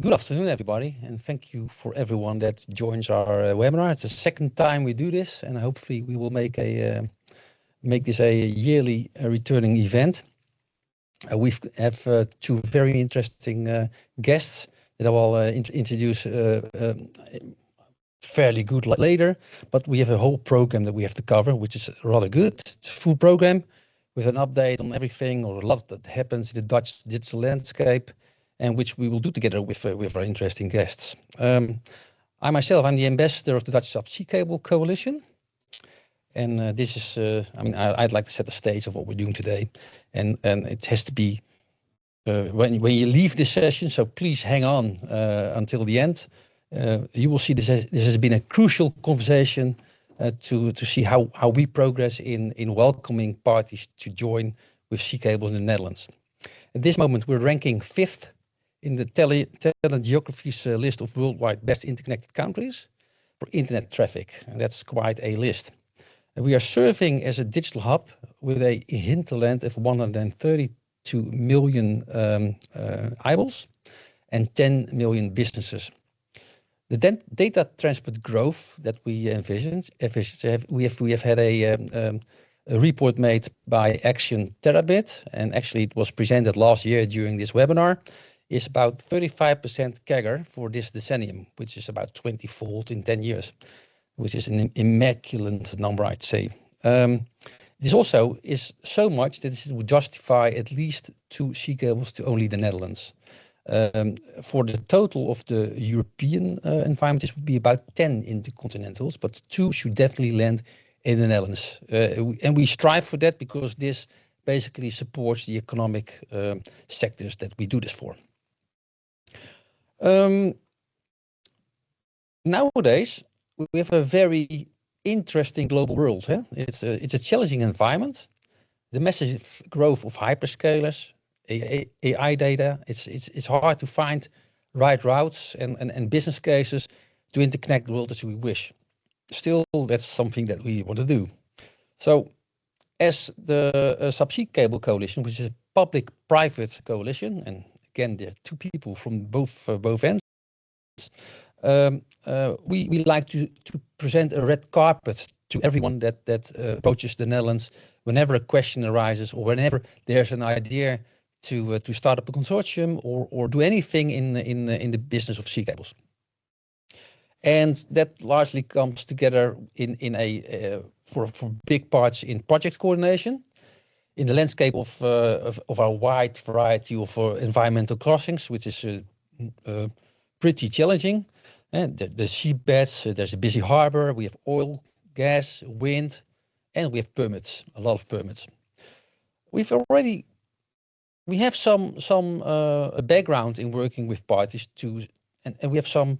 Good afternoon, everybody, and thank you for everyone that joins our webinar. It's the second time we do this, and hopefully we will make this a yearly returning event. We have two very interesting guests that I will introduce fairly good later, but we have a whole program that we have to cover, which is rather good. It's a full program with an update on everything or a lot that happens in the Dutch digital landscape, and which we will do together with our interesting guests. I'm the ambassador of the Dutch Subsea Cable Coalition. And this is, I'd like to set the stage of what we're doing today. And it has to be, when you leave this session, so please hang on until the end. You will see this has been a crucial conversation to see how we progress in welcoming parties to join with Sea Cable in the Netherlands. At this moment, we're ranking 5th in the 𝗟RHs list of worldwide best interconnected countries for internet traffic, and that's quite a list. And we are serving as a digital hub with a hinterland of 132 million eyeballs and 10 million businesses. The data transport growth that we envisioned, we have had a report made by Action Terabit, and actually it was presented last year during this webinar, is about 35% CAGR for this decennium, which is about 20-fold in 10 years, which is an immaculate number, I'd say. This also is so much that this would justify at least 2 sea cables to only the Netherlands. For the total of the European environment, this would be about 10 intercontinentals, but 2 should definitely land in the Netherlands. And we strive for that because this basically supports the economic sectors that we do this for. Nowadays, we have a very interesting global world. It's a challenging environment. The massive growth of hyperscalers, AI data, it's hard to find right routes and business cases to interconnect the world as we wish. Still, that's something that we want to do. So, as the Subsea Cable Coalition, which is a public-private coalition, and again, there are 2 people from both ends, we like to present a red carpet to everyone that approaches the Netherlands whenever a question arises or whenever there's an idea to start up a consortium or do anything in the business of sea cables. And that largely comes together for big parts in project coordination, in the landscape of our wide variety of environmental crossings, which is pretty challenging. And the seabeds, there's a busy harbor, we have oil, gas, wind, and we have permits, a lot of permits. We have some background in working with parties and we have some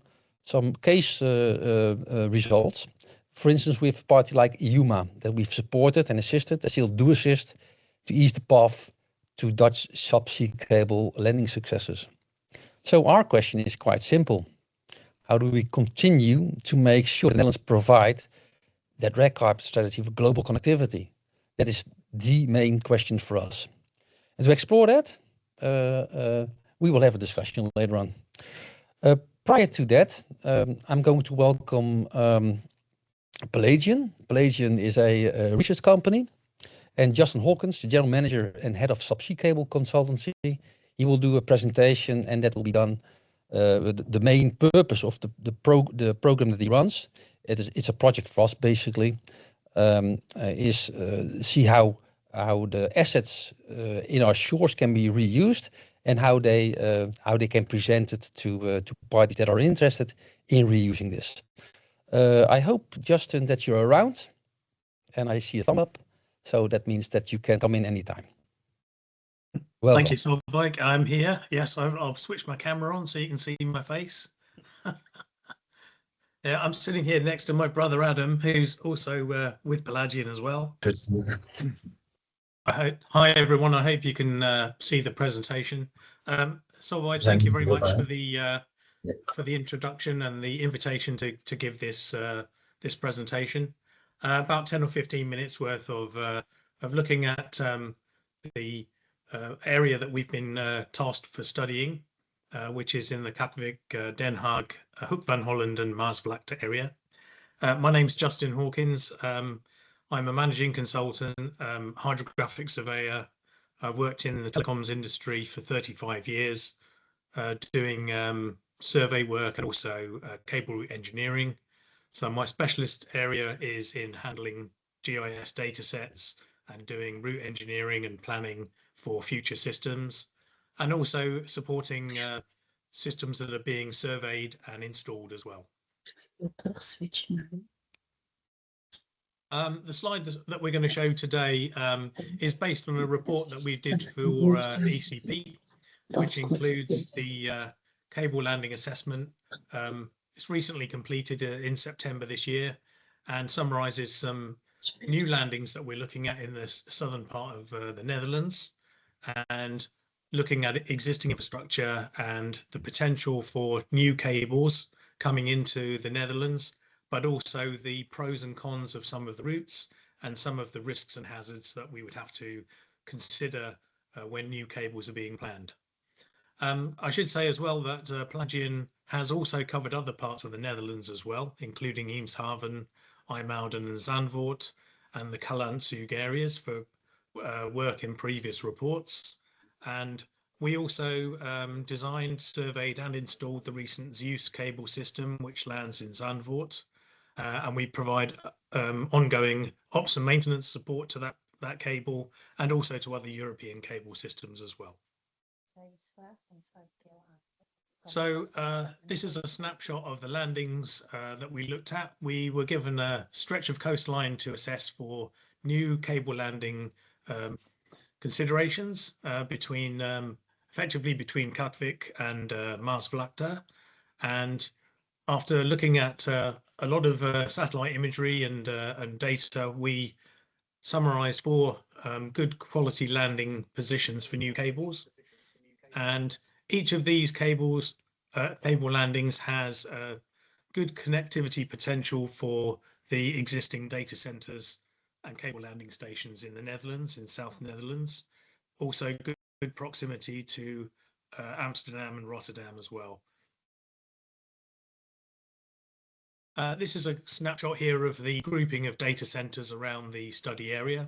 case results. For instance, we have a party like 𝗪𝗯𝗓 that we've supported and assisted, and still do assist, to ease the path to Dutch subsea cable landing successes. So our question is quite simple. How do we continue to make sure the Netherlands provide that red carpet strategy for global connectivity? That is the main question for us. And to explore that, we will have a discussion later on. Prior to that, I'm going to welcome Pelagian. Pelagian is a research company, and Justin Hawkins, the general manager and head of Subsea Cable Consultancy, he will do a presentation, and that will be done. The main purpose of the program that he runs, it's a project for us basically, is see how the assets in our shores can be reused and how they can present it to parties that are interested in reusing this. I hope, Justin, that you're around, and I see a thumb up, so that means that you can come in anytime. Welcome. Thank you, 𝗟𝗲𝗂𝗧. I'm here. Yes, I'll switch my camera on so you can see my face. Yeah, I'm sitting here next to my brother Adam, who's also with Pelagian as well. Hi everyone. I hope you can see the presentation. 𝗟𝗲𝗧, thank you very much for the introduction and the invitation to give this presentation. About 10 or 15 minutes worth of looking at the area that we've been tasked for studying, which is in the Katwijk, Den Haag, Hoek van Holland and Maasvlakte area. My name's Justin Hawkins. I'm a managing consultant, hydrographic surveyor. I worked in the telecoms industry for 35 years, doing survey work and also cable route engineering. So my specialist area is in handling GIS data sets and doing route engineering and planning for future systems, and also supporting systems that are being surveyed and installed as well. The slide that we're going to show today is based on a report that we did for ECP, which includes the cable landing assessment. It's recently completed in September this year and summarizes some new landings that we're looking at in the southern part of the Netherlands, and looking at existing infrastructure and the potential for new cables coming into the Netherlands, but also the pros and cons of some of the routes and some of the risks and hazards that we would have to consider when new cables are being planned. I should say as well that Pelagian has also covered other parts of the Netherlands as well, including Eemshaven, 𝗪𝗯𝗏 and Zandvoort, and the Calais areas for work in previous reports. And we also designed, surveyed and installed the recent Zeus cable system, which lands in Zandvoort. And we provide ongoing ops and maintenance support to that cable and also to other European cable systems as well. So this is a snapshot of the landings that we looked at. We were given a stretch of coastline to assess for new cable landing considerations effectively between Katwijk and Maasvlakte. And after looking at a lot of satellite imagery and data, we summarized 4 good quality landing positions for new cables. And each of these cable landings has good connectivity potential for the existing data centers and cable landing stations in the Netherlands, in South Netherlands. Also good proximity to Amsterdam and Rotterdam as well. This is a snapshot here of the grouping of data centers around the study area,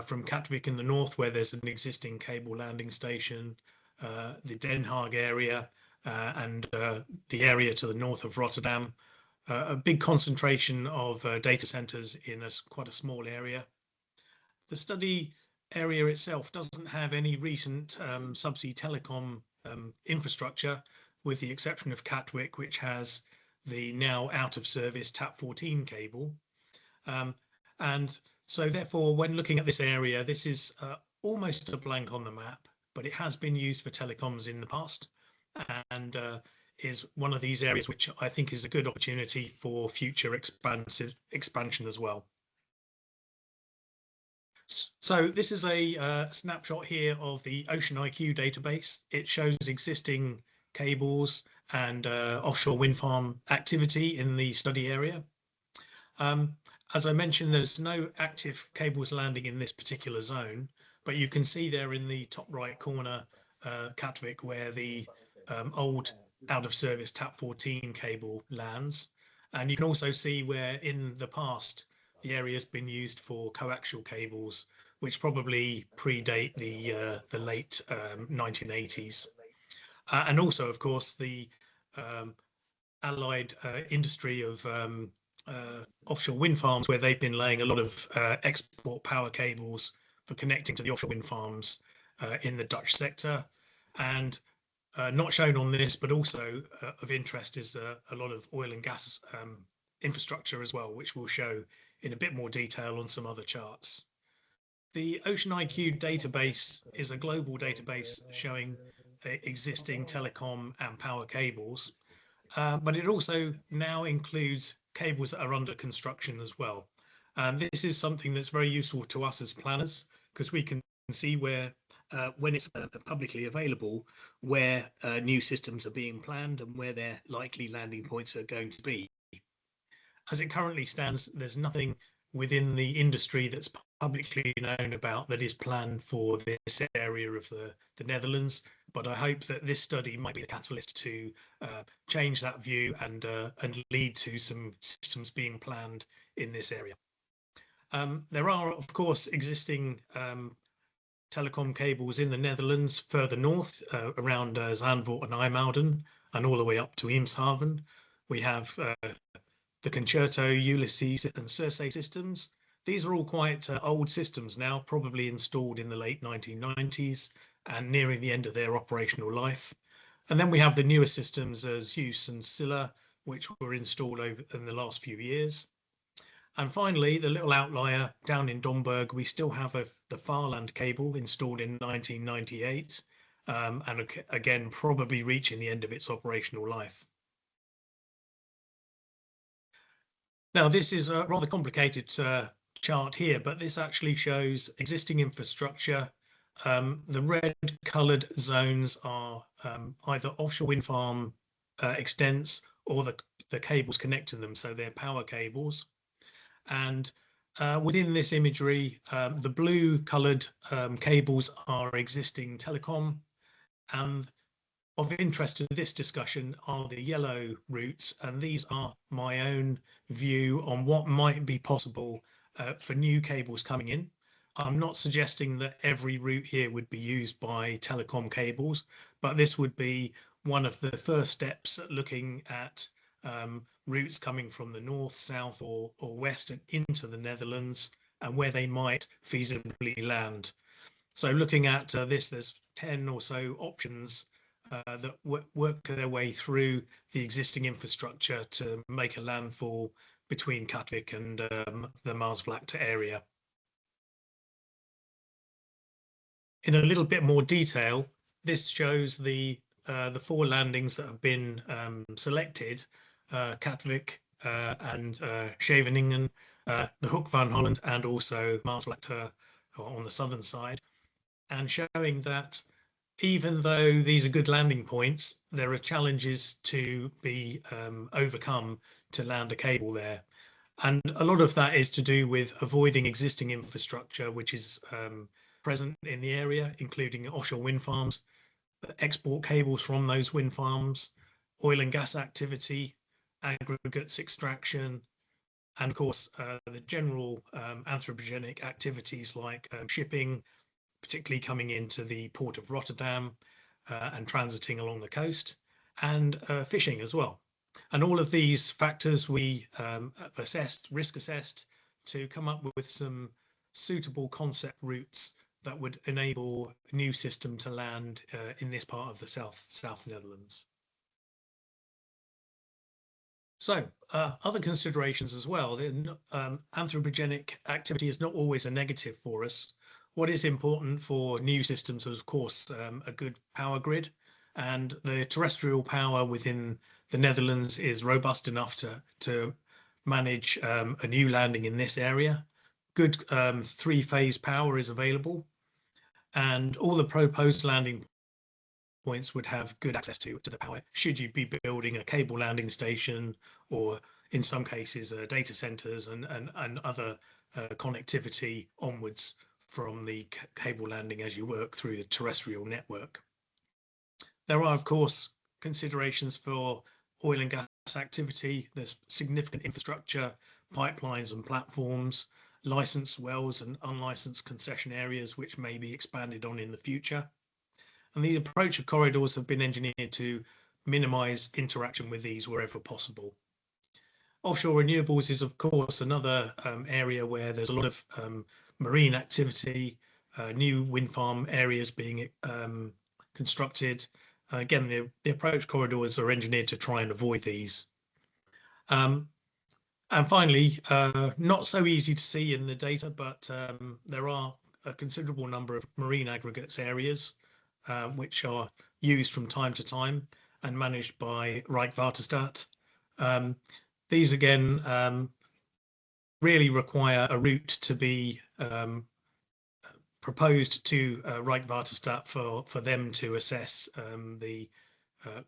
from Katwijk in the north, where there's an existing cable landing station, the Den Haag area, and the area to the north of Rotterdam. A big concentration of data centers in quite a small area. The study area itself doesn't have any recent subsea telecom infrastructure, with the exception of Katwijk, which has the now out of service TAP14 cable. And so therefore, when looking at this area, this is almost a blank on the map, but it has been used for telecoms in the past, and is one of these areas which I think is a good opportunity for future expansion as well. So this is a snapshot here of the OceanIQ database. It shows existing cables and offshore wind farm activity in the study area. As I mentioned, there's no active cables landing in this particular zone, but you can see there in the top right corner, Katwijk, where the old out of service TAP14 cable lands. And you can also see where in the past the area has been used for coaxial cables, which probably predate the late 1980s. And also, of course, the allied industry of offshore wind farms, where they've been laying a lot of export power cables for connecting to the offshore wind farms in the Dutch sector. And not shown on this, but also of interest is a lot of oil and gas infrastructure as well, which we'll show in a bit more detail on some other charts. The OceanIQ database is a global database showing existing telecom and power cables, but it also now includes cables that are under construction as well. And this is something that's very useful to us as planners, because we can see where, when it's publicly available, where new systems are being planned and where their likely landing points are going to be. As it currently stands, there's nothing within the industry that's publicly known about that is planned for this area of the Netherlands, but I hope that this study might be the catalyst to change that view and lead to some systems being planned in this area. There are, of course, existing telecom cables in the Netherlands further north, around Zandvoort and IJmuiden, and all the way up to Eemshaven. We have the Concerto, Ulysses, and 𝗟RSI systems. These are all quite old systems now, probably installed in the late 1990s and nearing the end of their operational life. And then we have the newer systems, Zeus and Scylla, which were installed in the last few years. And finally, the little outlier down in Domburg, we still have the Farland cable installed in 1998, and again, probably reaching the end of its operational life. Now, this is a rather complicated chart here, but this actually shows existing infrastructure. The red coloured zones are either offshore wind farm extents or the cables connecting them, so they're power cables. And within this imagery, the blue coloured cables are existing telecom, and of interest to this discussion are the yellow routes, and these are my own view on what might be possible for new cables coming in. I'm not suggesting that every route here would be used by telecom cables, but this would be one of the first steps at looking at routes coming from the north, south, or west and into the Netherlands, and where they might feasibly land. So looking at this, there's 10 or so options that work their way through the existing infrastructure to make a landfall between Katwijk and the Maasvlakte area. In a little bit more detail, this shows the 4 landings that have been selected: Katwijk and Scheveningen, the Hoek van Holland, and also Maasvlakte on the southern side, and showing that even though these are good landing points, there are challenges to be overcome to land a cable there. And a lot of that is to do with avoiding existing infrastructure, which is present in the area, including offshore wind farms, export cables from those wind farms, oil and gas activity, aggregates extraction, and of course, the general anthropogenic activities like shipping, particularly coming into the port of Rotterdam and transiting along the coast, and fishing as well. And all of these factors we risk assessed to come up with some suitable concept routes that would enable a new system to land in this part of the South Netherlands. So other considerations as well. Anthropogenic activity is not always a negative for us. What is important for new systems is, of course, a good power grid, and the terrestrial power within the Netherlands is robust enough to manage a new landing in this area. Good 3-phase power is available, and all the proposed landing points would have good access to the power, should you be building a cable landing station, or in some cases data centers and other connectivity onwards from the cable landing as you work through the terrestrial network. There are, of course, considerations for oil and gas activity. There's significant infrastructure, pipelines and platforms, licensed wells and unlicensed concession areas which may be expanded on in the future. And the approach of corridors have been engineered to minimize interaction with these wherever possible. Offshore renewables is, of course, another area where there's a lot of marine activity, new wind farm areas being constructed. Again, the approach corridors are engineered to try and avoid these. And finally, not so easy to see in the data, but there are a considerable number of marine aggregates areas which are used from time to time and managed by Rijkswaterstaat. These again really require a route to be proposed to Rijkswaterstaat for them to assess the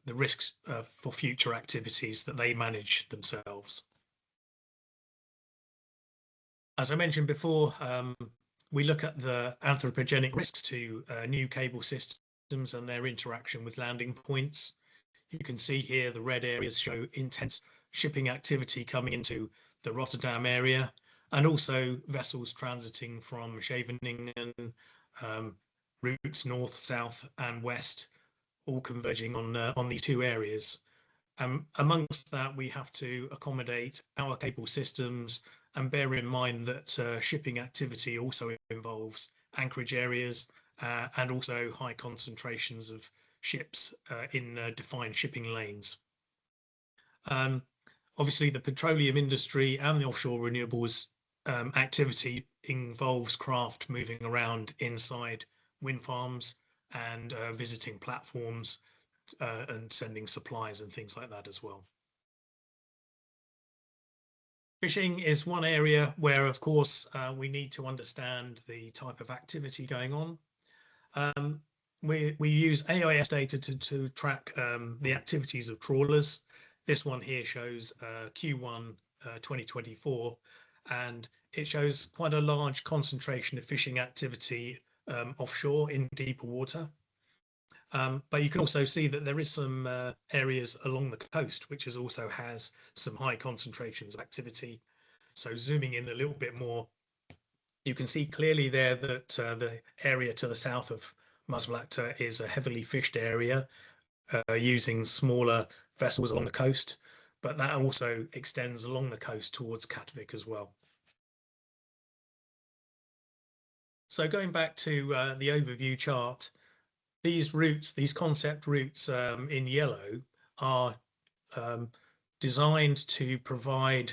risks for future activities that they manage themselves. As I mentioned before, we look at the anthropogenic risks to new cable systems systems and their interaction with landing points. You can see here the red areas show intense shipping activity coming into the Rotterdam area, and also vessels transiting from Scheveningen, routes north, south, and west, all converging on these two areas. Amongst that, we have to accommodate our cable systems and bear in mind that shipping activity also involves anchorage areas and also high concentrations of ships in defined shipping lanes. Obviously, the petroleum industry and the offshore renewables activity involves craft moving around inside wind farms and visiting platforms and sending supplies and things like that as well. Fishing is one area where, of course, we need to understand the type of activity going on. We use AIS data to track the activities of trawlers. This one here shows Q1 2024, and it shows quite a large concentration of fishing activity offshore in deeper water. But you can also see that there is some areas along the coast which also has some high concentrations of activity. So zooming in a little bit more, you can see clearly there that the area to the south of 𝗪𝗲𝗯𝗶𝗄 is a heavily fished area using smaller vessels along the coast, but that also extends along the coast towards Katwijk as well. So going back to the overview chart, these routes, these concept routes in yellow are designed to provide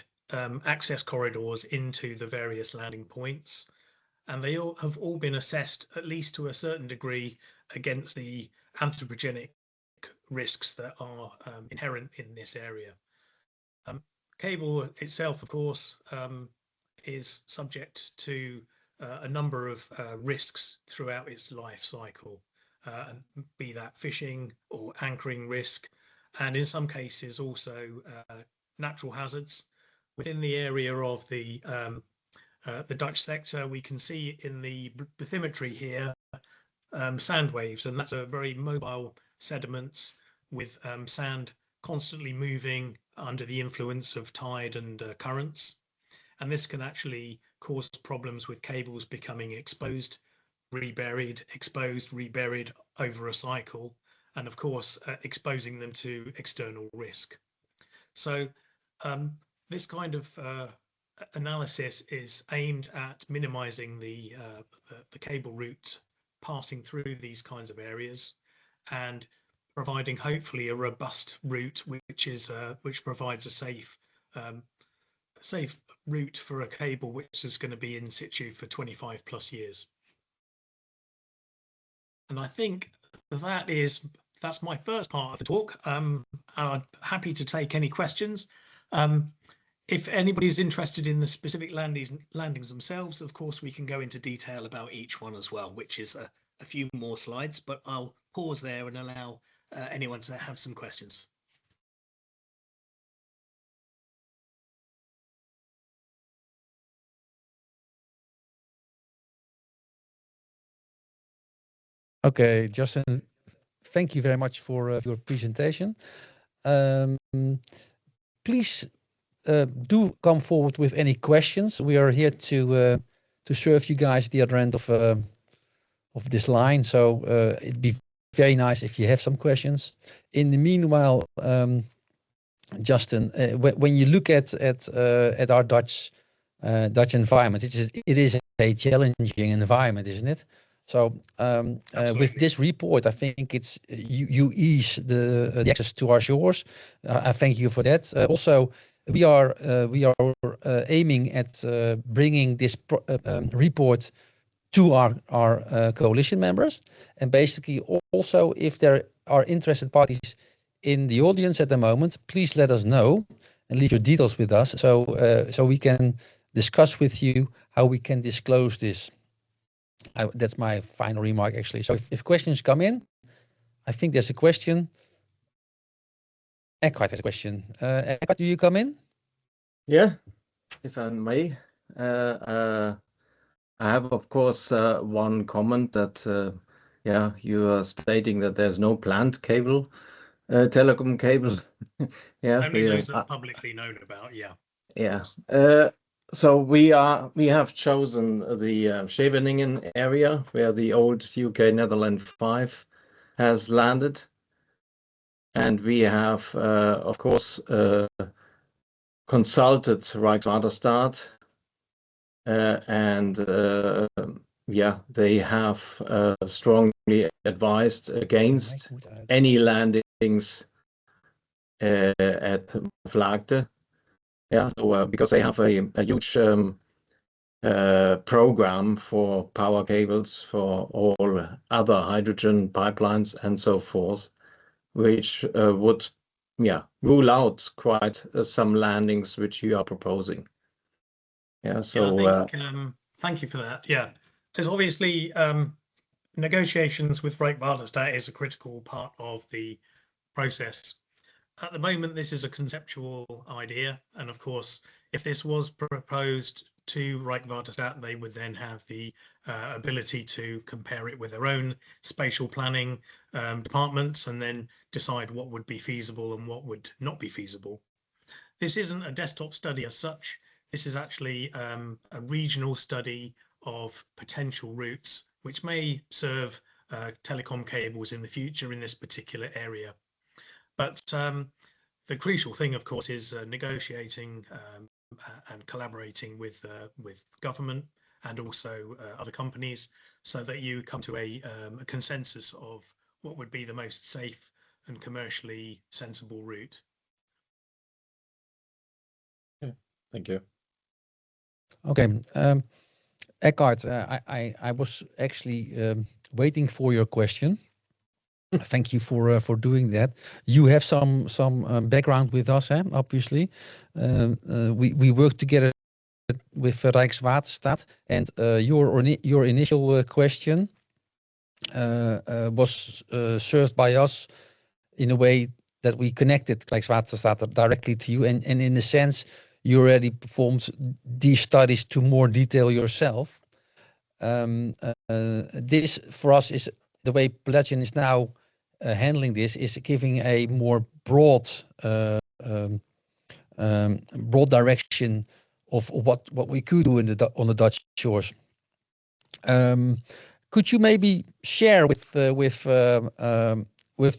access corridors into the various landing points. And they have all been assessed, at least to a certain degree, against the anthropogenic risks that are inherent in this area. Cable itself, of course, is subject to a number of risks throughout its life cycle, be that fishing or anchoring risk, and in some cases also natural hazards. Within the area of the Dutch sector, we can see in the bathymetry here sand waves, and that's a very mobile sediments with sand constantly moving under the influence of tide and currents. And this can actually cause problems with cables becoming exposed, reburied, exposed, reburied over a cycle, and of course exposing them to external risk. So this kind of analysis is aimed at minimizing the cable route passing through these kinds of areas and providing hopefully a robust route which provides a safe route for a cable which is going to be in situ for 25+ years. And I think that's my first part of the talk. I'm happy to take any questions. If anybody's interested in the specific landings themselves, of course, we can go into detail about each one as well, which is a few more slides, but I'll pause there and allow anyone to have some questions. Okay, Justin, thank you very much for your presentation. Please do come forward with any questions. We are here to serve you guys at the other end of this line. So it'd be very nice if you have some questions. In the meanwhile, Justin, when you look at our Dutch environment, it is a challenging environment, isn't it? So with this report, I think it's you ease the access to our shores. I thank you for that. Also, we are aiming at bringing this report to our coalition members, and basically also if there are interested parties in the audience at the moment, please let us know and leave your details with us so we can discuss with you how we can disclose this. That's my final remark, actually. So if questions come in, I think there's a question. Eckhard has a question. Eckhard, do you come in? Yeah, if I may. I have, of course, one comment that yeah, you are stating that there's no planned cable, telecom cable. Yeah, only those that are publicly known about. Yeah. Yeah. So we have chosen the Scheveningen area where the old UK-Netherlands 5 has landed, and we have, of course, consulted 𝗪𝗱𝗲𝗏, and yeah, they have strongly advised against any landings at 𝗪𝗲𝗏. Yeah, so because they have a huge program for power cables for all other hydrogen pipelines and so forth, which would, yeah, rule out quite some landings which you are proposing. Yeah, so yeah, I think, thank you for that. Yeah, because obviously negotiations with 𝗪𝗲𝗏 is a critical part of the process. At the moment, this is a conceptual idea, and of course, if this was proposed to 𝗪𝗲𝗏, they would then have the ability to compare it with their own spatial planning departments and then decide what would be feasible and what would not be feasible. This isn't a desktop study as such. This is actually a regional study of potential routes which may serve telecom cables in the future in this particular area. But the crucial thing, of course, is negotiating and collaborating with government and also other companies, so that you come to a consensus of what would be the most safe and commercially sensible route. thank you. Okay, Eckhard, I was actually waiting for your question. Thank you for doing that. You have some background with us, obviously. We work together with rijkswaterstaat, and your initial question was served by us in a way that we connected rijkswaterstaat directly to you, and in a sense you already performed these studies to more detail yourself. This for us is the way Pelagian is now handling this, is giving a more broad direction of what we could do on the Dutch shores. Could you maybe share with the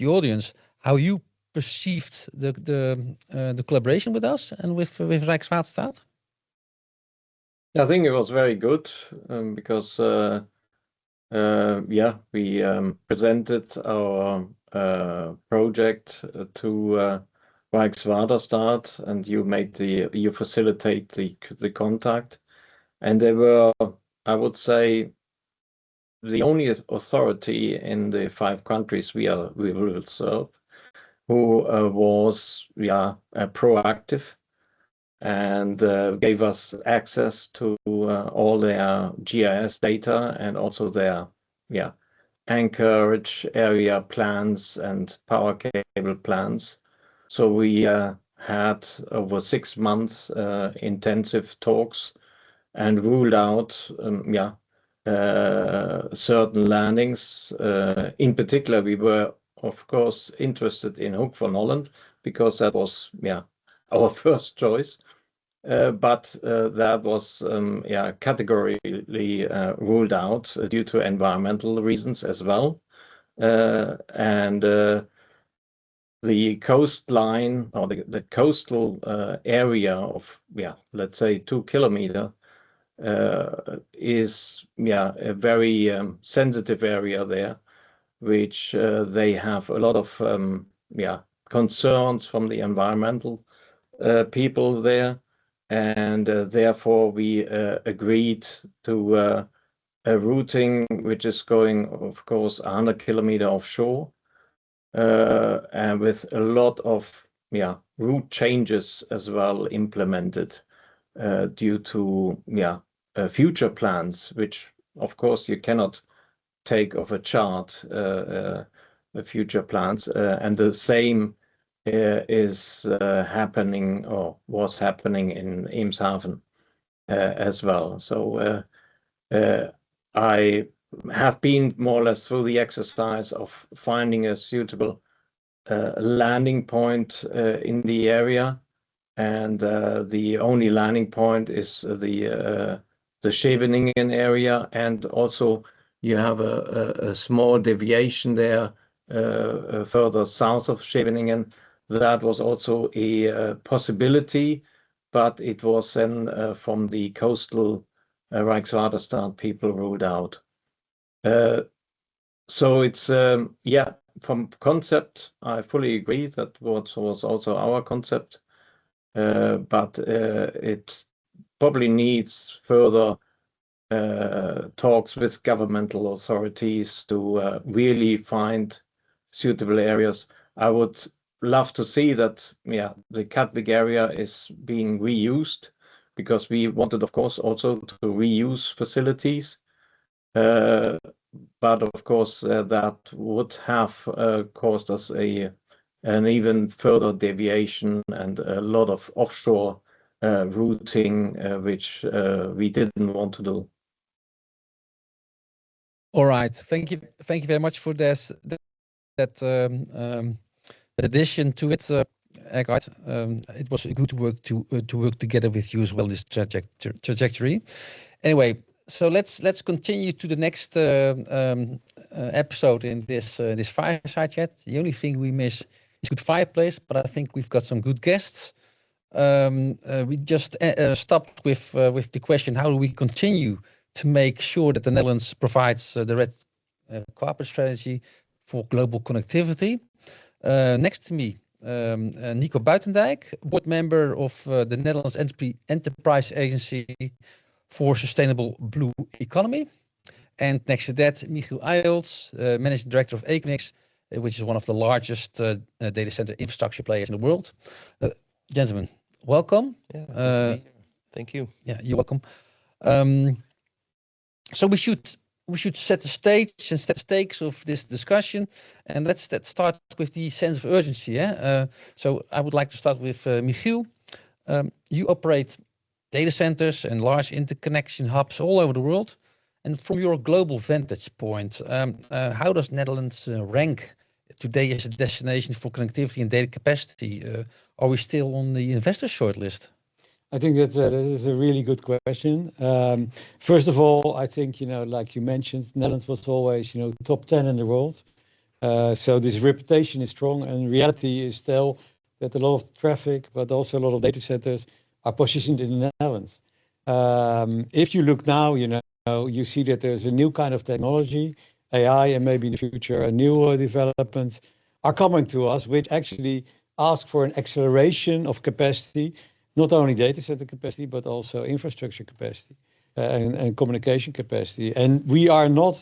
audience how you perceived the collaboration with us and with rijkswaterstaat? I think it was very good because yeah, we presented our project to rijkswaterstaat, and you facilitate the contact, and they were, I would say, the only authority in the 5 countries we will serve who was proactive and gave us access to all their GIS data and also their anchorage area plans and power cable plans. So we had over 6 months intensive talks and ruled out certain landings. In particular, we were of course interested in Hoek van Holland because that was our first choice. But that was categorically ruled out due to environmental reasons as well. And the coastline, or the coastal area of, let's say 2 kilometers, is a very sensitive area there, which they have a lot of concerns from the environmental people there. And therefore we agreed to a routing which is going, of course, 100 kilometers offshore, and with a lot of route changes as well implemented due to future plans, which of course you cannot take off a chart, the future plans, and the same is happening or was happening in 𝗪𝗮𝗏 as well. So I have been more or less through the exercise of finding a suitable landing point in the area, and the only landing point is the 𝗪𝗱𝗯𝗔 area, and also you have a small deviation there further south of 𝗪𝗱𝗯𝗔. That was also a possibility, but it was then from the coastal 𝗪𝗲𝗯𝗏 people ruled out. So it's yeah, from concept I fully agree that was also our concept, but it probably needs further talks with governmental authorities to really find suitable areas. I would love to see that, yeah, the 𝗏𝗏𝗃 area is being reused, because we wanted, of course, also to reuse facilities. But of course, that would have caused us an even further deviation and a lot of offshore routing, which we didn't want to do. All right, thank you very much for this. That addition to it, Eckart. It was good to work together with you as well, this trajectory. Anyway, so let's continue to the next episode in this fireside chat. The only thing we miss is good fireplace, but I think we've got some good guests. We just stopped with the question: how do we continue to make sure that the Netherlands provides the red carpet strategy for global connectivity? Next to me, 𝗪𝗂𝗯𝗏𝗏, board member of the Netherlands Enterprise Agency for Sustainable Blue Economy. And next to that, 𝗬𝗂𝗯𝗪𝗏, managing director of Equinix, which is one of the largest data center infrastructure players in the world. Gentlemen, welcome. Yeah, thank you. Yeah, you're welcome. So we should set the stage and set the stakes of this discussion, and let's start with the sense of urgency. Yeah? So I would like to start with Michiel. You operate data centers and large interconnection hubs all over the world, and from your global vantage point, how does Netherlands rank today as a destination for connectivity and data capacity? Are we still on the investor shortlist? I think that is a really good question. First of all, I think, like you mentioned, Netherlands was always, top 10 in the world. So this reputation is strong, and reality is still that a lot of traffic, but also a lot of data centers are positioned in the Netherlands. If you look now, you see that there's a new kind of technology, AI, and maybe in the future, a new developments are coming to us, which actually ask for an acceleration of capacity, not only data center capacity, but also infrastructure capacity and communication capacity. And we are not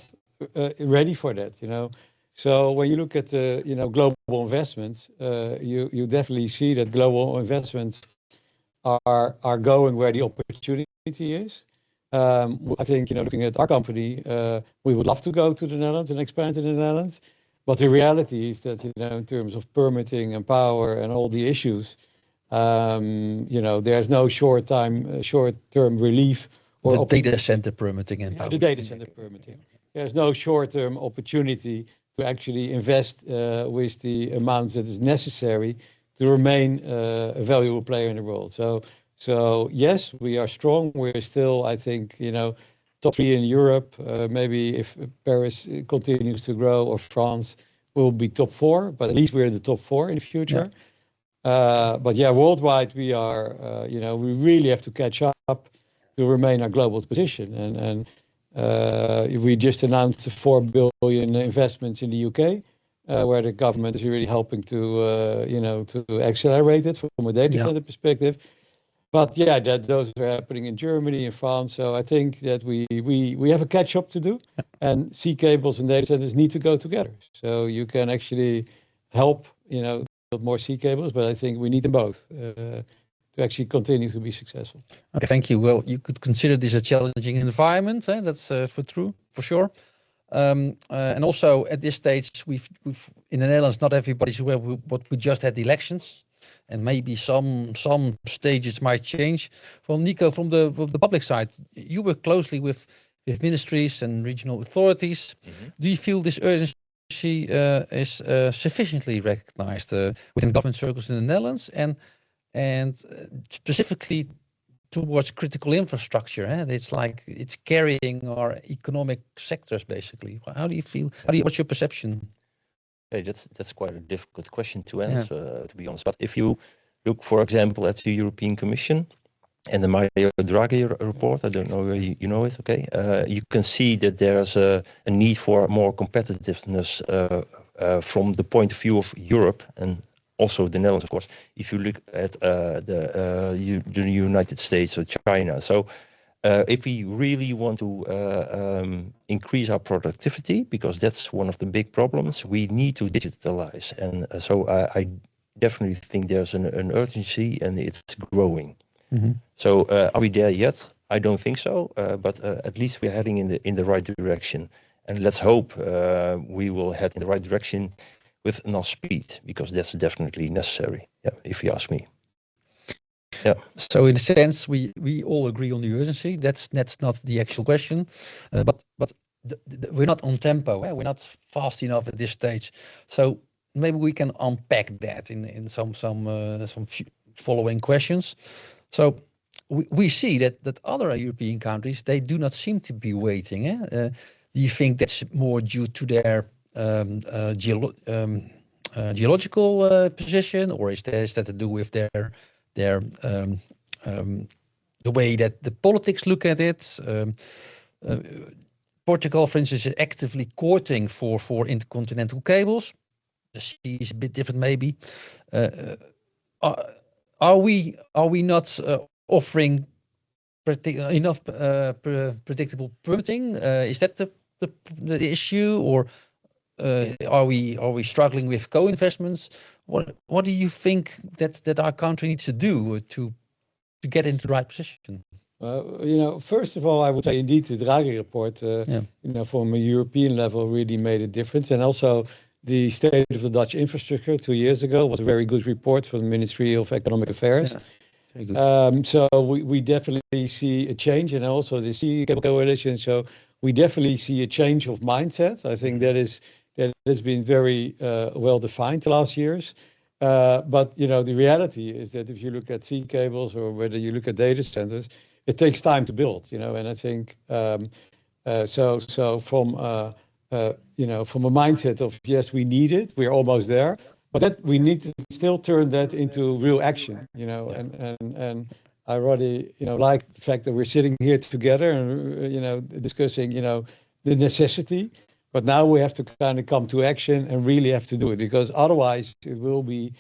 ready for that, So when you look at the, global investments, you definitely see that global investments are going where the opportunity is. I think, looking at our company, we would love to go to the Netherlands and expand in the Netherlands. But the reality is that, in terms of permitting and power and all the issues, there's no short-term relief or the data center permitting and power. The data center permitting. There's no short-term opportunity to actually invest with the amounts that is necessary to remain a valuable player in the world. So yes, we are strong. We're still, I think, top 3 in Europe. Maybe if Paris continues to grow, or France, will be top 4. But at least we're in the top 4 in the future. Yeah. But yeah, worldwide we are. We really have to catch up to remain our global position. And we just announced 4 billion investments in the UK, where the government is really helping to to accelerate it from a data center perspective. But yeah, those are happening in Germany and France. So I think that we have a catch up to do, and sea cables and data centers need to go together. So you can actually help, build more sea cables, but I think we need them both to actually continue to be successful. Okay, thank you. Well, you could consider this a challenging environment. That's for sure. And also at this stage, we've in the Netherlands, not everybody's aware, but we just had elections. And maybe some stages might change. From Nico, from the public side, you work closely with with ministries and regional authorities. Do you feel this urgency is sufficiently recognized within government circles in the Netherlands and specifically towards critical infrastructure? It's like it's carrying our economic sectors basically. How do you feel? What's your perception? Hey, that's quite a difficult question to answer, to be honest. But if you look, for example, at the European Commission and the 𝗪𝗂𝗧𝗧 report, I don't know whether you know it, okay? You can see that there's a need for more competitiveness from the point of view of Europe and also the Netherlands, of course, if you look at the United States or China. So if we really want to increase our productivity, because that's one of the big problems, we need to digitalize. And so I definitely think there's an urgency and it's growing. So are we there yet? I don't think so, but at least we're heading in the right direction. And let's hope we will head in the right direction with enough speed, because that's definitely necessary, if you ask me. Yeah. So in a sense, we all agree on the urgency. That's not the actual question, but we're not on tempo. We're not fast enough at this stage. So maybe we can unpack that in some following questions. So we see that other European countries, they do not seem to be waiting. Do you think that's more due to their geological position, or is that to do with the way that the politics look at it? Portugal, for instance, is actively courting for intercontinental cables. The sea is a bit different, maybe. Are we not offering enough predictable permitting? Is that the issue, or are we struggling with co-investments? What do you think that our country needs to do to get into the right position? First of all, I would say indeed the 𝗪𝗧𝗪𝗧 report, from a European level, really made a difference. And also the state of the Dutch infrastructure 2 years ago was a very good report from the Ministry of Economic Affairs. Very good. So we definitely see a change, and also the Subsea Cable Coalition. So we definitely see a change of mindset. I think that has been very well defined the last years. But the reality is that if you look at sea cables or whether you look at data centers, it takes time to build. And I think so from from a mindset of yes, we need it, we're almost there, but that we need to still turn that into real action. And I already like the fact that we're sitting here together and discussing the necessity. But now we have to kind of come to action and really have to do it, because otherwise it will be,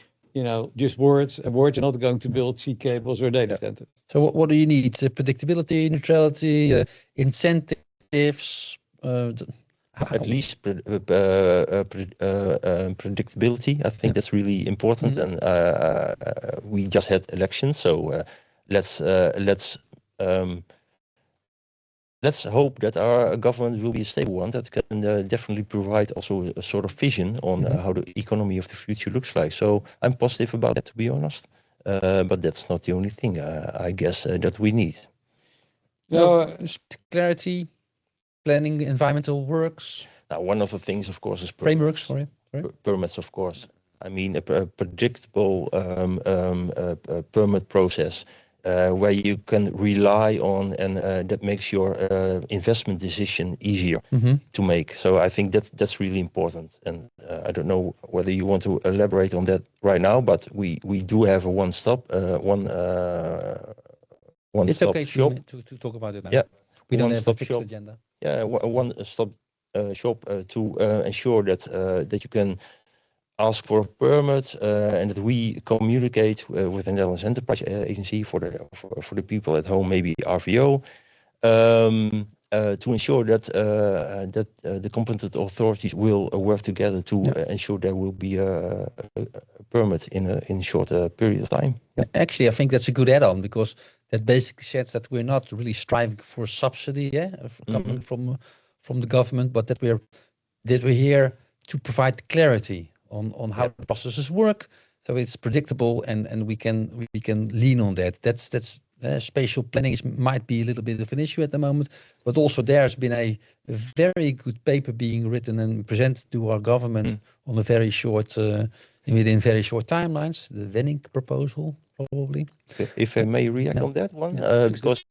just words, and words are not going to build sea cables or data centers. So what do you need? Predictability, neutrality, incentives? At least predictability. I think that's really important. And we just had elections, so let's hope that our government will be a stable one that can definitely provide also a sort of vision on how the economy of the future looks like. So I'm positive about that, to be honest. But that's not the only thing, I guess, that we need. Clarity, planning, environmental works. Now, one of the things, of course, is frameworks. Sorry. Permits, of course. I mean, a predictable permit process. Where you can rely on, and that makes your investment decision easier to make. So I think that's really important. And I don't know whether you want to elaborate on that right now, but we do have a one-stop it's okay shop to talk about it now. Yeah, we don't have a fixed agenda. Yeah, a one-stop shop to ensure that you can ask for a permit and that we communicate with the Netherlands Enterprise Agency for the people at home, maybe RVO, to ensure that the competent authorities will work together to ensure there will be a permit in a short period of time. Actually, I think that's a good add-on, because that basically says that we're not really striving for subsidy coming from the government, but that we're here to provide clarity on how the processes work, so it's predictable and we can lean on that. That's Spatial planning might be a little bit of an issue at the moment, but also there's been a very good paper being written and presented to our government on a very short, within very short timelines. The Wenning proposal, probably. If I may react on that one, because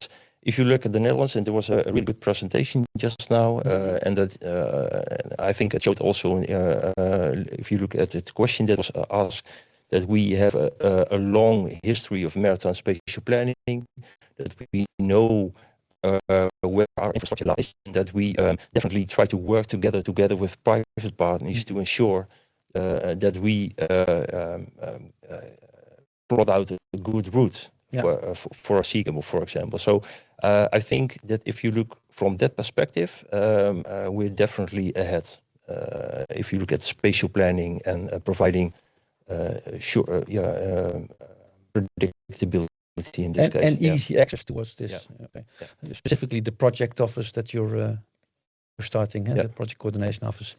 if you look at the Netherlands, and there was a really good presentation just now, and that I think it showed also, if you look at the question that was asked, that we have a long history of maritime spatial planning, that we know where our infrastructure lies, and that we definitely try to work together with private partners to ensure that we plot out a good route for a sea cable, for example. So I think that if you look from that perspective, we're definitely ahead. If you look at spatial planning and providing predictability in this case. And easy access towards this. Okay. Specifically the project office that you're starting, the project coordination office.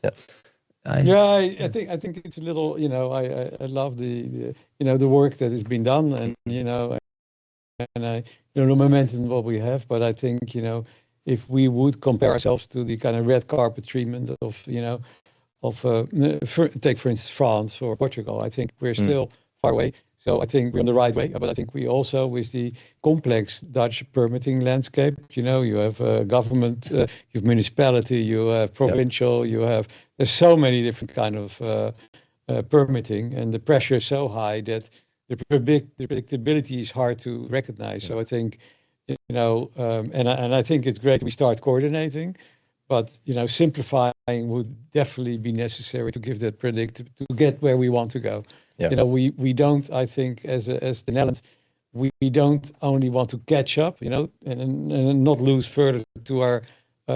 I think it's a little, I love the the work that has been done, and and the momentum what we have, but I think if we would compare ourselves to the kind of red carpet treatment of take for instance France or Portugal, I think we're still far away. So I think we're on the right way, but I think we also, with the complex Dutch permitting landscape, you have government, you have municipality, you have provincial, there's so many different kind of permitting, and the pressure is so high that the predictability is hard to recognize. So I think, and I think it's great we start coordinating, but simplifying would definitely be necessary to give that to get where we want to go. We don't, I think, as the Netherlands, we don't only want to catch up, and not lose further to our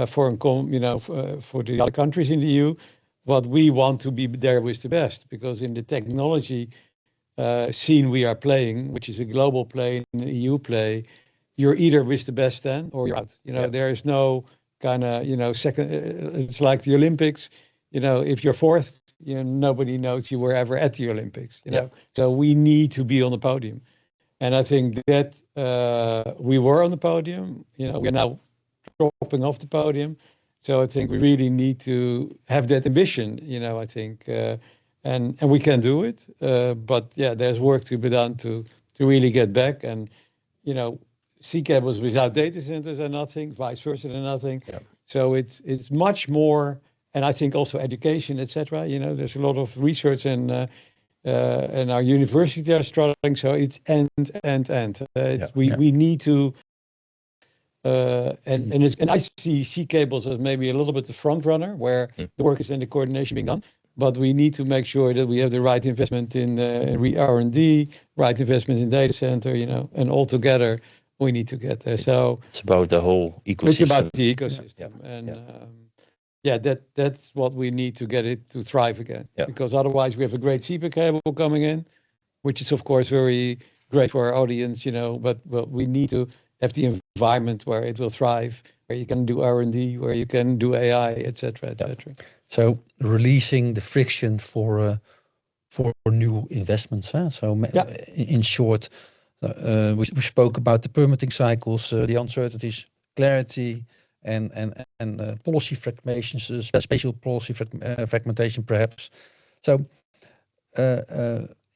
for the other countries in the EU, but we want to be there with the best, because in the technology scene we are playing, which is a global play, an EU play, you're either with the best then or you're out. There is no kind of, second. It's like the Olympics. If you're fourth, nobody knows you were ever at the Olympics. So we need to be on the podium, and I think that we were on the podium. We're now dropping off the podium. So I think we really need to have that ambition. I think, and we can do it. But there's work to be done to really get back. And sea cables without data centers are nothing. Vice versa, are nothing. So it's much more. And I think also education, etc. There's a lot of research, and our universities are struggling. So it's end. We need to, and I see sea cables as maybe a little bit the front runner, where the work is in the coordination being done. But we need to make sure that we have the right investment in R&D, right investment in data center, and all together we need to get there. So it's about the whole ecosystem. It's about the ecosystem, that's what we need to get it to thrive again. Because otherwise we have a great CP cable coming in, which is of course very great for our audience, but we need to have the environment where it will thrive, where you can do R&D, where you can do AI, etc., etc. So releasing the friction for new investments. So in short, we spoke about the permitting cycles, the uncertainties, clarity, and policy fragmentations, spatial policy fragmentation, perhaps. So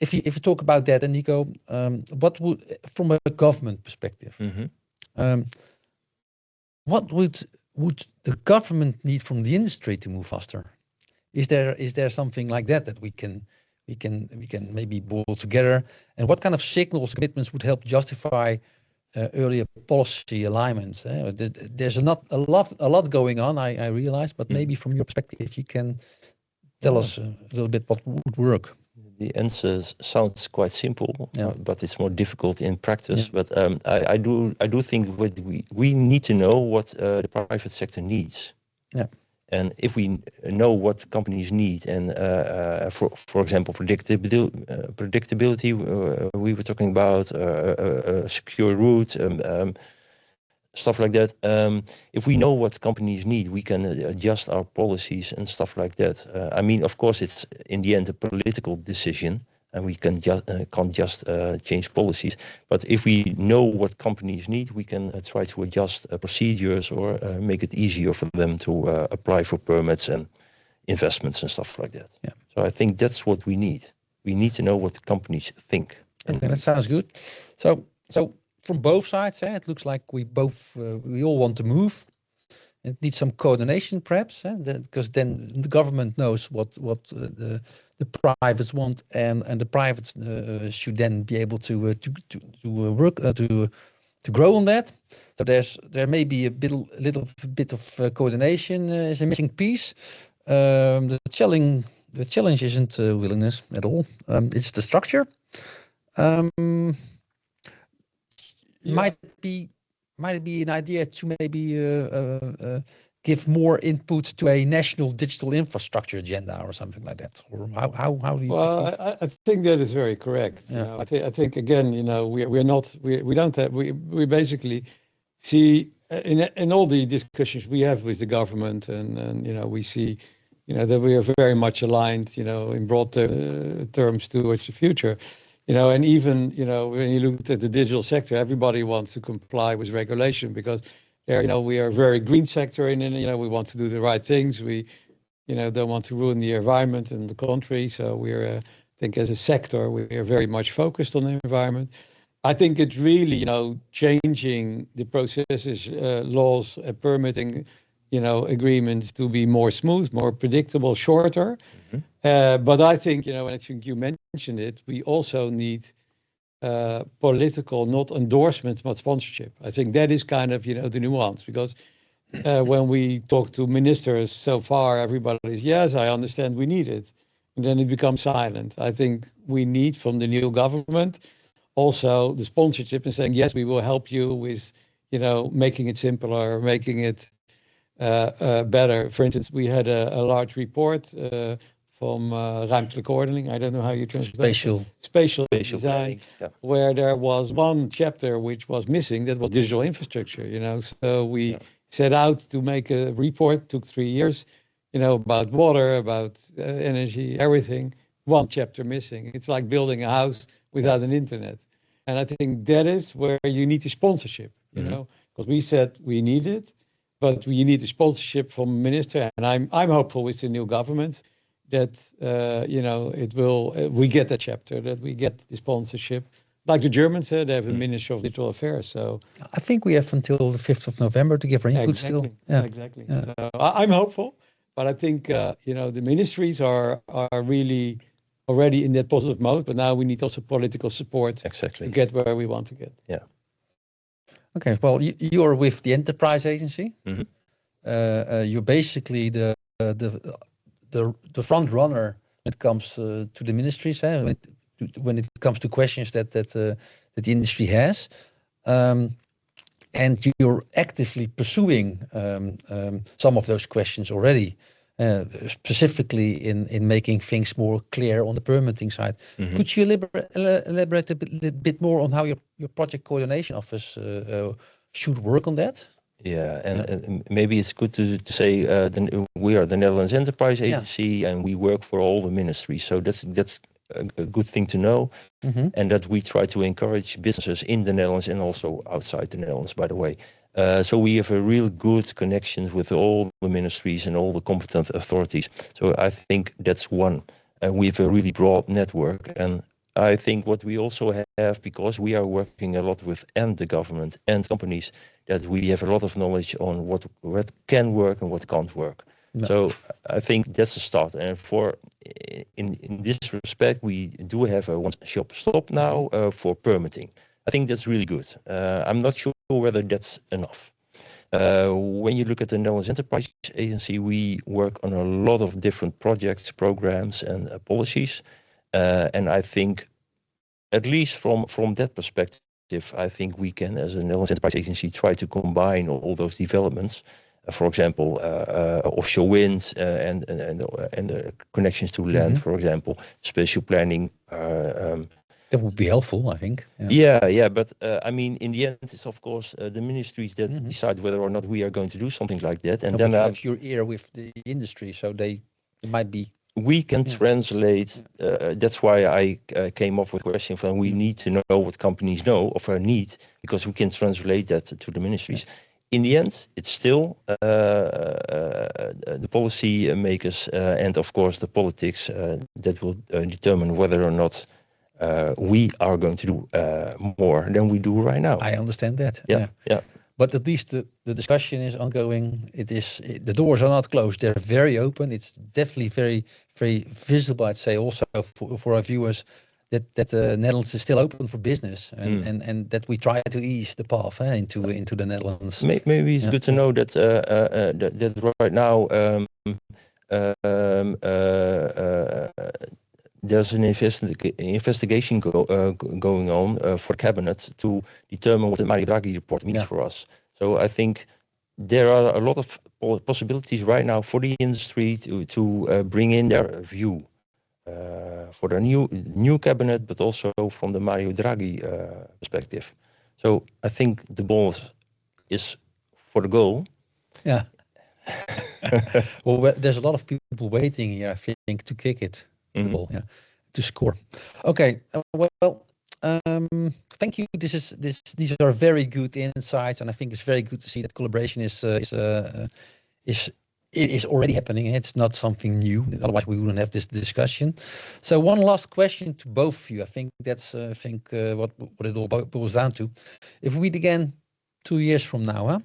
if you talk about that, and Nico, what would, from a government perspective, what would the government need from the industry to move faster? Is there something like that we can maybe boil together? And what kind of signals, commitments would help justify earlier policy alignments? There's not a lot going on, I realize, but maybe from your perspective, you can tell us a little bit what would work. The answer sounds quite simple, but it's more difficult in practice. But I do think we need to know what the private sector needs. And if we know what companies need, and for example, predictability, we were talking about a secure route, stuff like that. If we know what companies need, we can adjust our policies and stuff like that. I mean, of course, it's in the end a political decision, and we can can't just change policies. But if we know what companies need, we can try to adjust procedures or make it easier for them to apply for permits and investments and stuff like that. Yeah. So I think that's what we need. We need to know what companies think. Okay, that sounds good. So from both sides, it looks like we all want to move. It needs some coordination, perhaps, because then the government knows what the privates want, and the privates should then be able to work to grow on that. So there may be a little bit of coordination is a missing piece. The challenge isn't willingness at all. It's the structure. Might it be an idea to maybe give more input to a national digital infrastructure agenda or something like that? Or how do you? Well, I think that is very correct. Yeah. You know, I think again, you know, we basically see in all the discussions we have with the government, and you know, we see, you know, that we are very much aligned, you know, in broad terms towards the future. You know, and even, you know, when you look at the digital sector, everybody wants to comply with regulation because, you know, we are a very green sector, and you know, we want to do the right things. We, you know, don't want to ruin the environment and the country. So we're, I think, as a sector, we are very much focused on the environment. I think it's really, you know, changing the processes, laws, permitting, you know, agreements to be more smooth, more predictable, shorter. But I think, you know, and I think you mentioned it, we also need political, not endorsement, but sponsorship. I think that is kind of, you know, the nuance, because when we talk to ministers so far, everybody is, yes, I understand we need it. And then it becomes silent. I think we need from the new government also the sponsorship and saying, yes, we will help you with, you know, making it simpler, making it better. For instance, we had a large report from ruimtelijke ordening. I don't know how you translate spatial design, where there was one chapter which was missing, that was digital infrastructure, you know. So we set out to make a report, took 3 years, you know, about water, about energy, everything. One chapter missing. It's like building a house without an internet. And I think that is where you need the sponsorship, you know, because we said we need it, but you need the sponsorship from a minister. And I'm hopeful with the new government that, you know, it will, we get that chapter, that we get the sponsorship. Like the Germans said, they have a Minister of Digital Affairs. So I think we have until the 5th of November to give our input still. Yeah, exactly. So I'm hopeful, but I think, you know, the ministries are really already in that positive mode, but now we need also political support to get where we want to get. Yeah. Okay, well, you're with the Enterprise Agency. You're basically the front runner when it comes to the ministries, when it comes to questions that the industry has, and you're actively pursuing some of those questions already, specifically in making things more clear on the permitting side. Could you elaborate a bit more on how your project coordination office should work on that? Yeah, and maybe it's good to say we are the Netherlands Enterprise Agency, and we work for all the ministries. So that's a good thing to know, and that we try to encourage businesses in the Netherlands and also outside the Netherlands, by the way. So we have a real good connection with all the ministries and all the competent authorities. So I think that's one. We have a really broad network, and I think what we also have, because we are working a lot with the government and companies, that we have a lot of knowledge on what can work and what can't work. No. So I think that's a start. And in this respect, we do have a one-stop shop now for permitting. I think that's really good. I'm not sure whether that's enough. When you look at the Netherlands Enterprise Agency, we work on a lot of different projects, programs, and policies. And I think, at least from that perspective, I think we can, as a Netherlands Enterprise Agency, try to combine all those developments. For example, offshore wind and the connections to land, for example, spatial planning. That would be helpful, I think. Yeah. But I mean, in the end, it's of course the ministries that decide whether or not we are going to do something like that. And then you have your ear with the industry, so they might be we can translate. That's why I came up with a question from we need to know what companies know of our need, because we can translate that to the ministries. In the end, it's still the policy makers and of course the politics that will determine whether or not we are going to do more than we do right now. I understand that. Yeah. But at least the discussion is ongoing. The doors are not closed; they're very open. It's definitely very, very visible. I'd say also for our viewers that the Netherlands is still open for business, and that we try to ease the path into the Netherlands. Maybe it's good to know that that right now there's an investigation going on for cabinet to determine what the 𝗪𝗂𝗧𝗪𝗏 report means for us. So I think there are a lot of possibilities right now for the industry to bring in their view for the new cabinet, but also from the 𝗪𝗂𝗧𝗪𝗏 perspective. So I think the ball is for the goal. Yeah. Well, there's a lot of people waiting here, I think, to kick it. The ball, to score. Okay, well, thank you. These are very good insights, and I think it's very good to see that collaboration is already happening. It's not something new. Otherwise, we wouldn't have this discussion. So, one last question to both of you. I think that's what it all boils down to. If we again 2 years from now,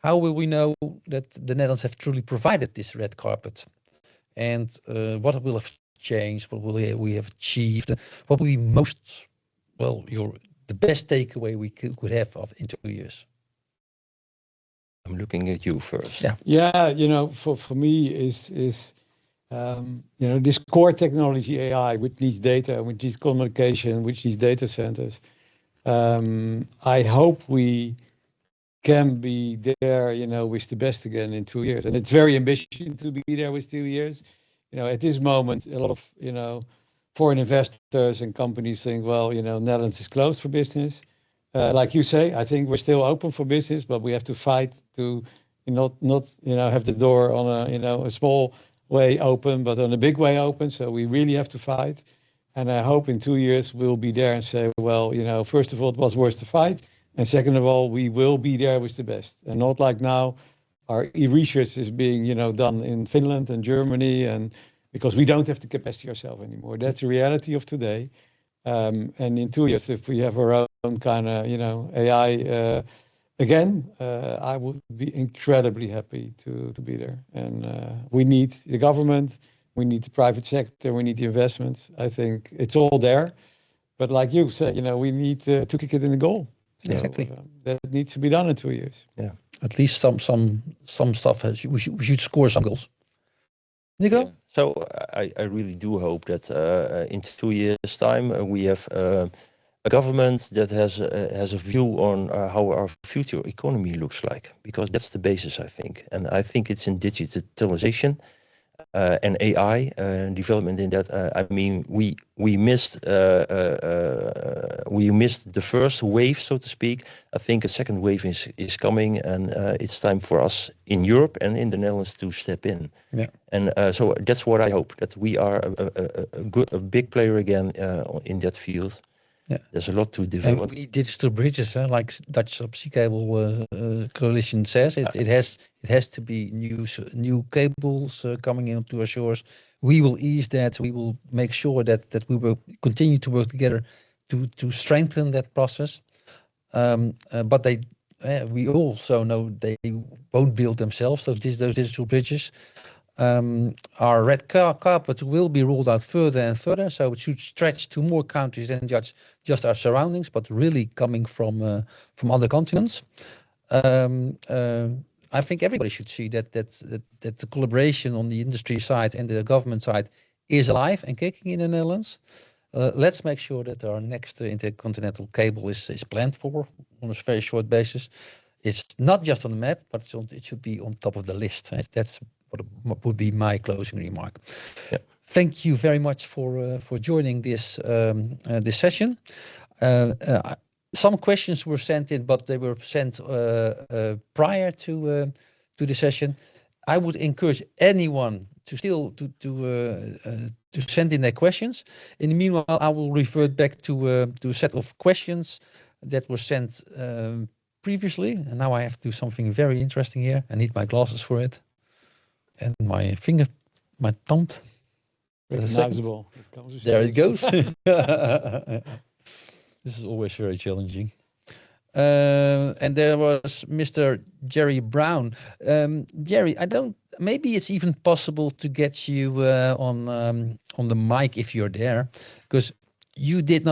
how will we know that the Netherlands have truly provided this red carpet? And what will have changed? What will we have achieved? What will be the best takeaway we could have in 2 years? I'm looking at you first. Yeah. For me is this core technology AI, which needs data, which needs communication, which needs data centers. I hope we can be there, with the best again in 2 years. And it's very ambitious to be there with 2 years. At this moment, a lot of, foreign investors and companies think, well, Netherlands is closed for business. Like you say, I think we're still open for business, but we have to fight to not have the door on a small way open, but on a big way open. So we really have to fight. And I hope in 2 years we'll be there and say, well, first of all, it was worth the fight. And second of all, we will be there with the best. And not like now, our research is being, done in Finland and Germany, and because we don't have the capacity ourselves anymore. That's the reality of today. And in 2 years, if we have our own kind of, AI again, I would be incredibly happy to be there. And we need the government, we need the private sector, we need the investments. I think it's all there. But like you said, we need to kick it in the goal. So, exactly. That needs to be done in 2 years. Yeah. At least some stuff we should score some goals. Nico? Yeah. So I really do hope that in 2 years' time we have a government that has a view on how our future economy looks like, because that's the basis, I think. And I think it's in digitalization and AI development in that. I mean, we missed the first wave, so to speak. I think a second wave is coming, and it's time for us in Europe and in the Netherlands to step in. Yeah. And so that's what I hope, that we are a big player again in that field. Yeah. There's a lot to develop. And we need digital bridges, like Dutch Subsea Cable Coalition says. It has to be new cables coming into our shores. We will ease that. We will make sure that we will continue to work together to strengthen that process. But we also know they won't build themselves, those digital bridges. Our red carpet will be rolled out further and further, so it should stretch to more countries than just our surroundings, but really coming from other continents. I think everybody should see that the collaboration on the industry side and the government side is alive and kicking in the Netherlands. Let's make sure that our next intercontinental cable is planned for on a very short basis. It's not just on the map, but it should be on top of the list. That's what would be my closing remark. Yeah. Thank you very much for joining this session. Some questions were sent in, but they were sent prior to the session. I would encourage anyone to still to send in their questions. In the meanwhile, I will revert back to a set of questions that were sent previously. And now I have to do something very interesting here. I need my glasses for it. And my finger, my thumb. Recognizable. There it goes. This is always very challenging. And there was Mr. Jerry Brown. Jerry, maybe it's even possible to get you on the mic if you're there, because you did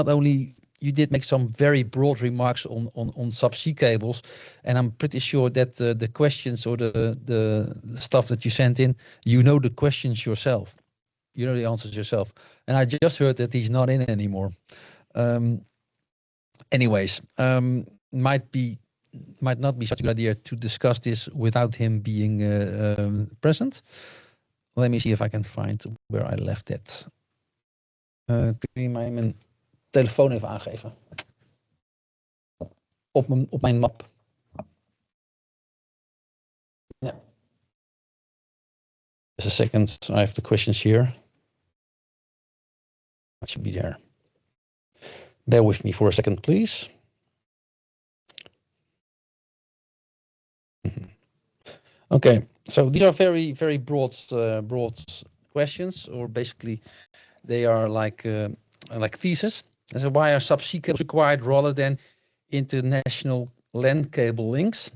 make some very broad remarks on subsea cables, and I'm pretty sure that the questions or the stuff that you sent in, you know the questions yourself, you know the answers yourself. And I just heard that he's not in anymore. Anyways, might not be such a good idea to discuss this without him being present. Let me see if I can find where I left it. Kun je mij mijn telefoon even aangeven? Op mijn map. Ja. Just a second, I have the questions here. That should be there. Bear with me for a second, please. Okay, so these are very, very broad questions, or basically they are like thesis. And so why are subsea cables required rather than international land cable links?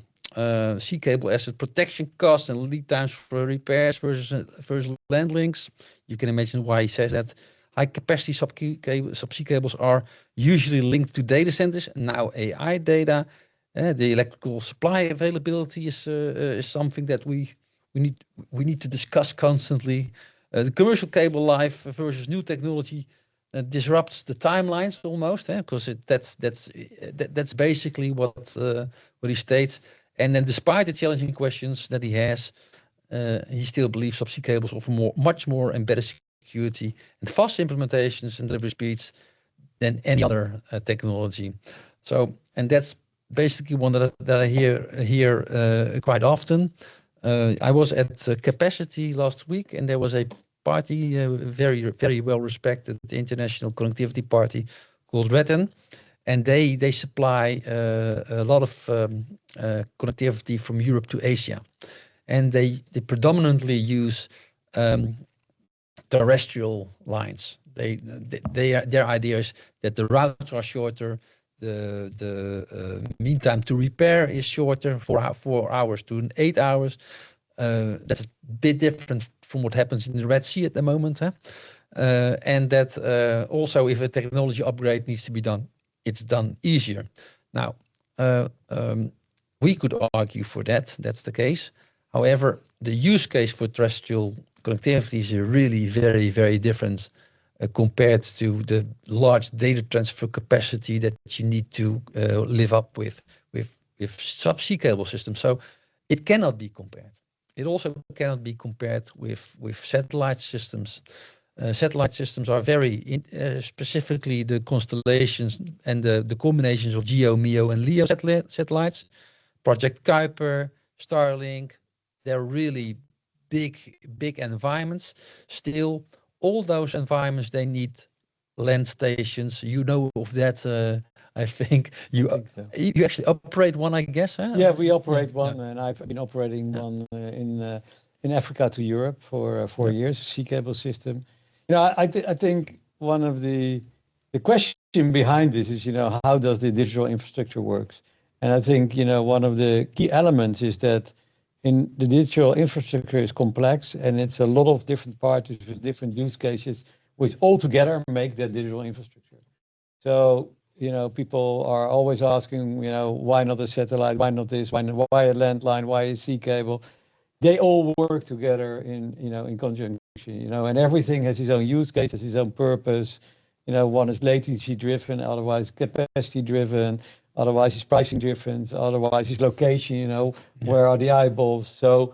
Sea cable asset protection costs and lead times for repairs versus land links. You can imagine why he says that. High capacity subsea cables are usually linked to data centers. Now AI data. The electrical supply availability is something that we need to discuss constantly. The commercial cable life versus new technology disrupts the timelines almost, because that's basically what he states. And then, despite the challenging questions that he has, he still believes subsea cables offer much more embedded security and fast implementations and delivery speeds than any other technology. So, and that's basically one that I hear quite often. I was at Capacity last week, and there was a party, very, very well respected international connectivity party called 𝗏𝗏, and they supply a lot of connectivity from Europe to Asia, and they predominantly use terrestrial lines. Their idea is that the routes are shorter. The mean time to repair is shorter, 4 hours to 8 hours. That's a bit different from what happens in the Red Sea at the moment. And that also, if a technology upgrade needs to be done, it's done easier. Now, we could argue for that. That's the case. However, the use case for terrestrial connectivity is really very, very different compared to the large data transfer capacity that you need to live up with subsea cable systems. So it cannot be compared. It also cannot be compared with satellite systems. Satellite systems are very specifically the constellations and the combinations of GEO, MEO, and LEO satellites. Project Kuiper, Starlink, they're really big environments. Still, all those environments, they need land stations. You know of that, I think. You actually operate one, I guess, huh? Yeah, we operate one, and I've been operating one in Africa to Europe for 4 years, a sea cable system. You know, I think one of the question behind this is, you know, how does the digital infrastructure works? And I think, you know, one of the key elements is that in the digital infrastructure is complex, and it's a lot of different parties with different use cases, which all together make that digital infrastructure. So, you know, people are always asking, you know, why not a satellite? Why not this? Why a landline? Why a sea cable? They all work together in conjunction, you know, and everything has its own use case, has its own purpose. You know, one is latency driven, otherwise capacity driven, otherwise it's pricing driven, otherwise it's location, you know, where are the eyeballs? So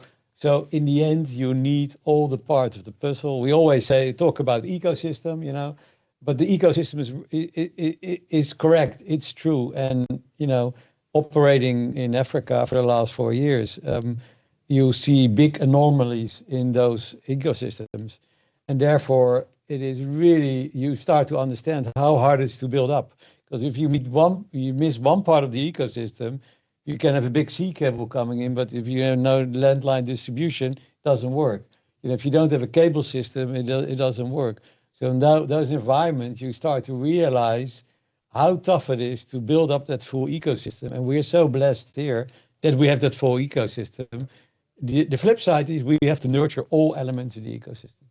in the end, you need all the parts of the puzzle. We always talk about ecosystem, you know, but the ecosystem is correct. It's true. And, you know, operating in Africa for the last 4 years, you see big anomalies in those ecosystems. And therefore, it is really, you start to understand how hard it is to build up. Because if you miss one part of the ecosystem, you can have a big sea cable coming in, but if you have no landline distribution, it doesn't work. If you don't have a cable system, it doesn't work. So in those environments, you start to realize how tough it is to build up that full ecosystem. And we're so blessed here that we have that full ecosystem. The flip side is we have to nurture all elements of the ecosystem,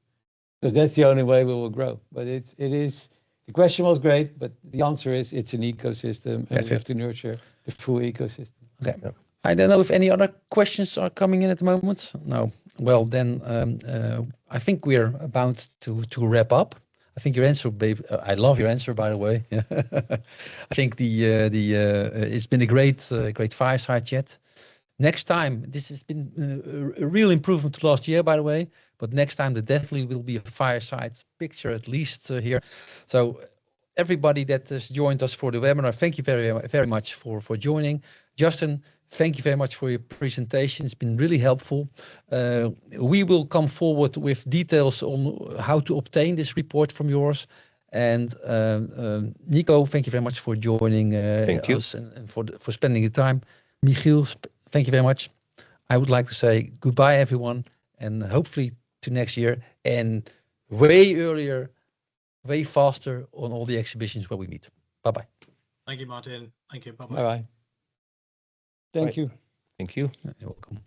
because that's the only way we will grow. But it is, the question was great, but the answer is it's an ecosystem, and we have to nurture the full ecosystem. Okay. Yeah. I don't know if any other questions are coming in at the moment. No. Well, then I think we're about to wrap up. I think your answer, babe. I love your answer, by the way. I think it's been a great fireside chat. Next time, this has been a real improvement to last year, by the way. But next time, there definitely will be a fireside picture, at least here. So everybody that has joined us for the webinar, thank you very much for joining. Justin, thank you very much for your presentation. It's been really helpful. We will come forward with details on how to obtain this report from yours. And Nico, thank you very much for joining thank you. us and for spending the time. Michiel, thank you very much. I would like to say goodbye, everyone, and hopefully to next year, and way earlier, way faster on all the exhibitions where we meet. Bye-bye. Thank you, Martin. Thank you. Bye-bye. Bye-bye. Thank you. Thank you. You're welcome.